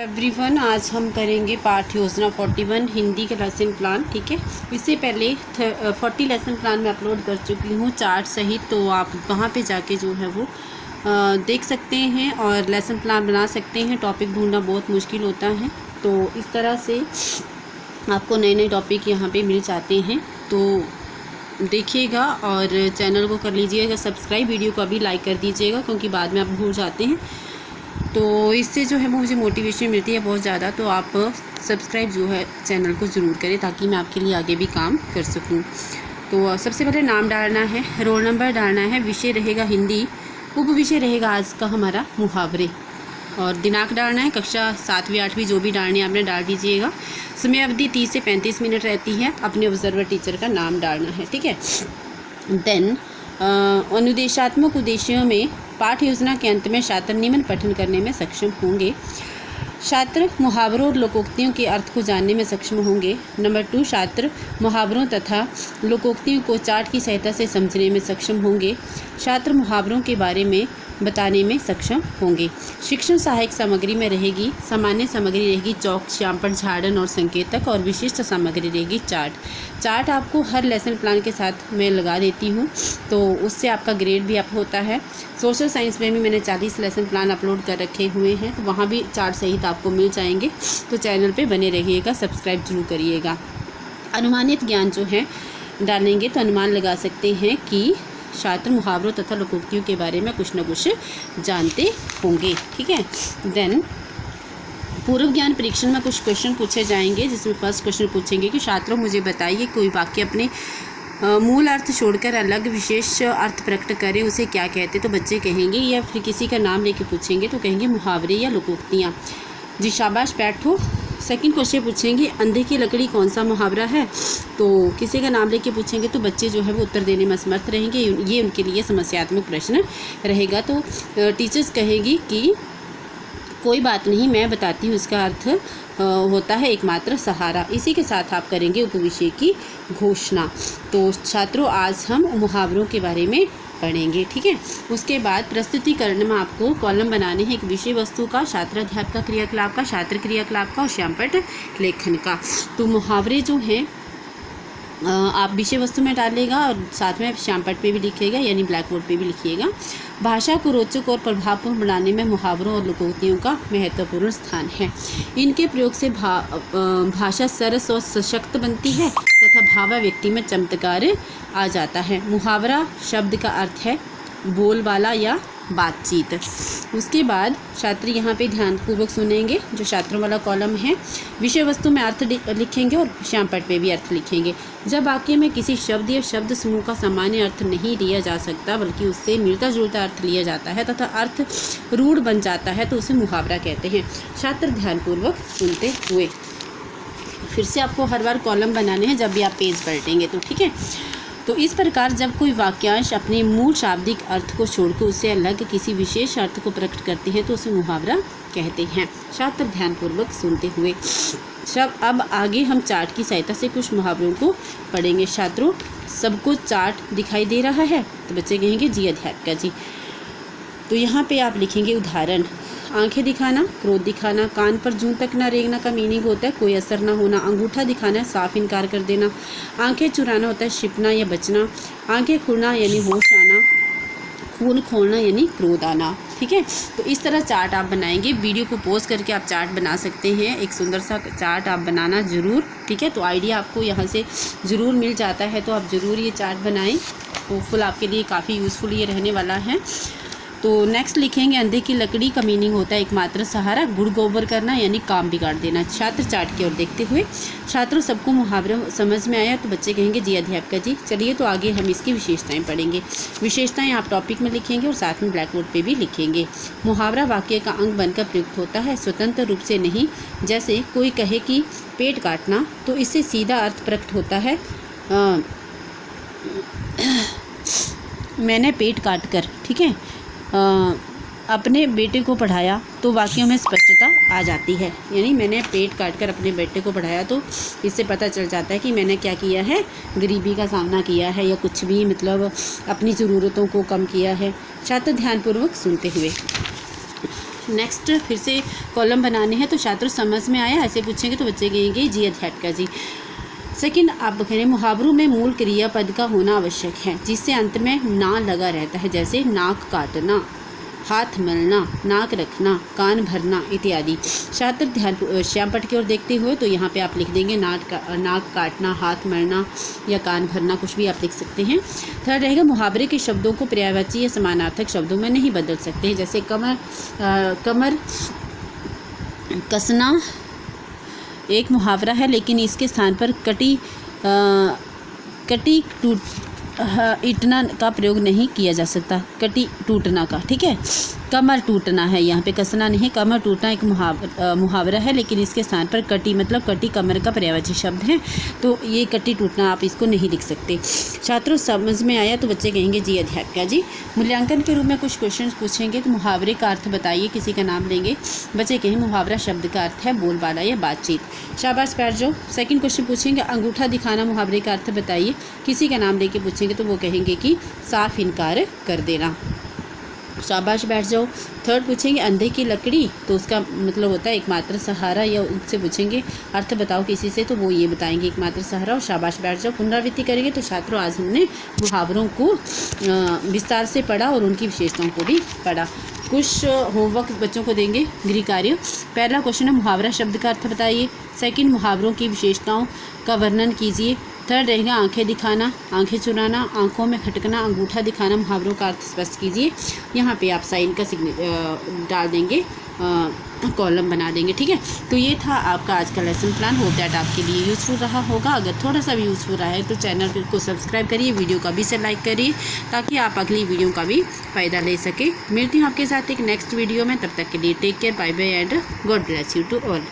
Everyone, आज हम करेंगे पाठ योजना 41 हिंदी का लेसन प्लान। ठीक है, इससे पहले 40 लेसन प्लान में अपलोड कर चुकी हूँ चार्ट सहित, तो आप वहाँ पे जाके जो है वो देख सकते हैं और लेसन प्लान बना सकते हैं। टॉपिक ढूंढना बहुत मुश्किल होता है, तो इस तरह से आपको नए नए टॉपिक यहाँ पे मिल जाते हैं। तो देखिएगा और चैनल को कर लीजिएगा सब्सक्राइब, वीडियो को अभी लाइक कर दीजिएगा क्योंकि बाद में आप भूल जाते हैं। तो इससे जो है वो मुझे मोटिवेशन मिलती है बहुत ज़्यादा। तो आप सब्सक्राइब जो है चैनल को ज़रूर करें ताकि मैं आपके लिए आगे भी काम कर सकूं। तो सबसे पहले नाम डालना है, रोल नंबर डालना है, विषय रहेगा हिंदी, उप विषय रहेगा आज का हमारा मुहावरे, और दिनांक डालना है, कक्षा 7वीं 8वीं जो भी डालनी है आपने डाल दीजिएगा। समय अवधि 30 से 35 मिनट रहती है। अपने ऑब्जर्वर टीचर का नाम डालना है। ठीक है, देन अनुदेशात्मक उद्देश्यों में पाठ योजना के अंत में छात्र निम्न पठन करने में सक्षम होंगे। छात्र मुहावरों और लोकोक्तियों के अर्थ को जानने में सक्षम होंगे। नंबर 2, छात्र मुहावरों तथा लोकोक्तियों को चार्ट की सहायता से समझने में सक्षम होंगे। छात्र मुहावरों के बारे में बताने में सक्षम होंगे। शिक्षण सहायक सामग्री में रहेगी सामान्य सामग्री रहेगी चौक, श्यामपट्ट, झाड़न और संकेतक, और विशिष्ट सामग्री रहेगी चार्ट आपको हर लेसन प्लान के साथ मैं लगा देती हूँ, तो उससे आपका ग्रेड भी अप होता है। सोशल साइंस में भी मैंने 40 लेसन प्लान अपलोड कर रखे हुए हैं, तो वहाँ भी चार्ट सहित आपको मिल जाएंगे। तो चैनल पे बने रहिएगा, सब्सक्राइब जरूर करिएगा। अनुमानित ज्ञान जो है डालेंगे तो अनुमान लगा सकते हैं कि छात्र मुहावरों तथा लोकोक्तियों के बारे में कुछ न कुछ जानते होंगे। ठीक है, देन पूर्व ज्ञान परीक्षण में कुछ क्वेश्चन पूछे जाएंगे, जिसमें फर्स्ट क्वेश्चन पूछेंगे कि छात्रों मुझे बताइए कोई वाक्य अपने मूल अर्थ छोड़कर अलग विशेष अर्थ प्रकट करें, उसे क्या कहते। तो बच्चे कहेंगे, या फिर किसी का नाम लेके पूछेंगे तो कहेंगे मुहावरे या लोकोक्तियाँ। जी शाबाश, बैठो। सेकंड क्वेश्चन पूछेंगे अंधे की लकड़ी कौन सा मुहावरा है, तो किसी का नाम लेके पूछेंगे तो बच्चे जो है वो उत्तर देने में असमर्थ रहेंगे, ये उनके लिए समस्यात्मक प्रश्न रहेगा। तो टीचर्स कहेगी कि कोई बात नहीं, मैं बताती हूँ, इसका अर्थ होता है एकमात्र सहारा। इसी के साथ आप करेंगे उपविषय की घोषणा। तो छात्रों, आज हम मुहावरों के बारे में पढ़ेंगे। ठीक है, उसके बाद प्रस्तुतिकरण में आपको कॉलम बनाने हैं, एक विषय वस्तु का, छात्राध्यापक का क्रियाकलाप का, छात्र क्रियाकलाप का और श्यामपट्ट लेखन का। तो मुहावरे जो हैं आप विषय वस्तु में डालिएगा और साथ में श्यामपट्ट पे भी लिखिएगा, यानी ब्लैक बोर्ड पे भी लिखिएगा। भाषा को रोचक और प्रभावपूर्ण बनाने में मुहावरों और लोकोक्तियों का महत्वपूर्ण स्थान है। इनके प्रयोग से भाषा सरस और सशक्त बनती है तथा भावाव्यक्ति में चमत्कार आ जाता है। मुहावरा शब्द का अर्थ है बोलबाला या बातचीत। उसके बाद छात्र यहाँ पे ध्यानपूर्वक सुनेंगे, जो छात्रों वाला कॉलम है। विषय वस्तु में अर्थ लिखेंगे और श्यामपट्ट पे भी अर्थ लिखेंगे। जब वाक्य में किसी शब्द या शब्द समूह का सामान्य अर्थ नहीं लिया जा सकता बल्कि उससे मिलता जुलता अर्थ लिया जाता है तथा अर्थ रूढ़ बन जाता है तो उसे मुहावरा कहते हैं। छात्र ध्यानपूर्वक सुनते हुए, फिर से आपको हर बार कॉलम बनाने हैं जब भी आप पेज पलटेंगे तो। ठीक है, तो इस प्रकार जब कोई वाक्यांश अपने मूल शाब्दिक अर्थ को छोड़कर उससे अलग किसी विशेष अर्थ को प्रकट करते हैं तो उसे मुहावरा कहते हैं। छात्र ध्यानपूर्वक सुनते हुए, अब आगे हम चार्ट की सहायता से कुछ मुहावरों को पढ़ेंगे। छात्रों, सबको चार्ट दिखाई दे रहा है, तो बच्चे कहेंगे जी अध्यापिका जी। तो यहाँ पे आप लिखेंगे उदाहरण, आंखें दिखाना, क्रोध दिखाना, कान पर जूं तक ना रेंगना का मीनिंग होता है कोई असर ना होना, अंगूठा दिखाना है साफ इनकार कर देना, आंखें चुराना होता है छिपना या बचना, आंखें खुलना यानी होश आना, खून खोलना यानी क्रोध आना। ठीक है, तो इस तरह चार्ट आप बनाएंगे। वीडियो को पॉज करके आप चार्ट बना सकते हैं, एक सुंदर सा चार्ट आप बनाना ज़रूर। ठीक है, तो आइडिया आपको यहाँ से ज़रूर मिल जाता है, तो आप ज़रूर ये चार्ट बनाएं। होपफुल आपके लिए काफ़ी यूज़फुल ये रहने वाला है। तो नेक्स्ट लिखेंगे अंधे की लकड़ी का मीनिंग होता है एकमात्र सहारा, गुड़ गोबर करना यानी काम बिगाड़ देना। छात्र चार्ट की ओर देखते हुए, छात्रों सबको मुहावरा समझ में आया, तो बच्चे कहेंगे जी अध्यापिका जी। चलिए, तो आगे हम इसकी विशेषताएं पढ़ेंगे। विशेषताएं आप टॉपिक में लिखेंगे और साथ में ब्लैक बोर्ड पे भी लिखेंगे। मुहावरा वाक्य का अंग बनकर प्रयुक्त होता है, स्वतंत्र रूप से नहीं। जैसे कोई कहे कि पेट काटना, तो इससे सीधा अर्थ प्रकट होता है मैंने पेट काट कर, ठीक है, अपने बेटे को पढ़ाया, तो वाक्यों में स्पष्टता आ जाती है। यानी मैंने पेट काट कर अपने बेटे को पढ़ाया, तो इससे पता चल जाता है कि मैंने क्या किया है, गरीबी का सामना किया है या कुछ भी मतलब अपनी ज़रूरतों को कम किया है। छात्र ध्यानपूर्वक सुनते हुए, नेक्स्ट फिर से कॉलम बनाने हैं। तो छात्रों समझ में आया, ऐसे पूछेंगे तो बच्चे कहेंगे जी अध्यात्म जी। सेकंड आप कह रहे हैं मुहावरों में मूल क्रियापद का होना आवश्यक है जिससे अंत में ना लगा रहता है, जैसे नाक काटना, हाथ मलना, नाक रखना, कान भरना इत्यादि। छात्र ध्यान श्याम पट की ओर देखते हुए तो यहाँ पे आप लिख देंगे नाक काटना, हाथ मलना या कान भरना, कुछ भी आप लिख सकते हैं। थर्ड रहेगा मुहावरे के शब्दों को पर्यायवाची या समानार्थक शब्दों में नहीं बदल सकते हैं, जैसे कमर कसना एक मुहावरा है लेकिन इसके स्थान पर कटी टूटना का प्रयोग नहीं किया जा सकता, कटी टूटना का, ठीक है। कमर टूटना है, यहाँ पे कसना नहीं, कमर टूटना एक मुहावरा है लेकिन इसके स्थान पर कटी मतलब कटी कमर का पर्यायवाची शब्द है, तो ये कटी टूटना आप इसको नहीं लिख सकते। छात्रों समझ में आया तो बच्चे कहेंगे जी अध्यापका जी। मूल्यांकन के रूप में कुछ क्वेश्चन पूछेंगे तो मुहावरे का अर्थ बताइए, किसी का नाम लेंगे, बच्चे कहेंगे मुहावरा शब्द का अर्थ है बोलबाला या बातचीत। शाबाश बैठ जाओ। सेकंड क्वेश्चन पूछेंगे अंगूठा दिखाना मुहावरे का अर्थ बताइए, किसी का नाम लेके पूछेंगे तो वो कहेंगे कि साफ इनकार कर देना। शाबाश बैठ जाओ। थर्ड पूछेंगे अंधे की लकड़ी, तो उसका मतलब होता है एकमात्र सहारा, या उससे पूछेंगे अर्थ बताओ किसी से, तो वो ये बताएंगे एकमात्र सहारा। और शाबाश बैठ जाओ। पुनरावृत्ति करेंगे तो छात्रों आज हमने मुहावरों को विस्तार से पढ़ा और उनकी विशेषताओं को भी पढ़ा। कुछ होमवर्क बच्चों को देंगे गृह कार्य। पहला क्वेश्चन है मुहावरा शब्द का अर्थ बताइए। सेकंड मुहावरों की विशेषताओं का वर्णन कीजिए। थर्ड रहेगा आंखें दिखाना, आंखें चुराना, आंखों में खटकना, अंगूठा दिखाना, मुहावरों का अर्थ स्पष्ट कीजिए। यहाँ पे आप साइन का डाल देंगे, कॉलम बना देंगे, ठीक है। तो ये था आपका आज का लेसन प्लान। होप दैट आपके लिए यूज़फुल रहा होगा। अगर थोड़ा सा भी यूज़फुल रहा है तो चैनल को सब्सक्राइब करिए, वीडियो का भी से लाइक करिए ताकि आप अगली वीडियो का भी फ़ायदा ले सके। मिलती हूँ आपके साथ एक नेक्स्ट वीडियो में, तब तक के लिए take care, bye bye and God bless you to all.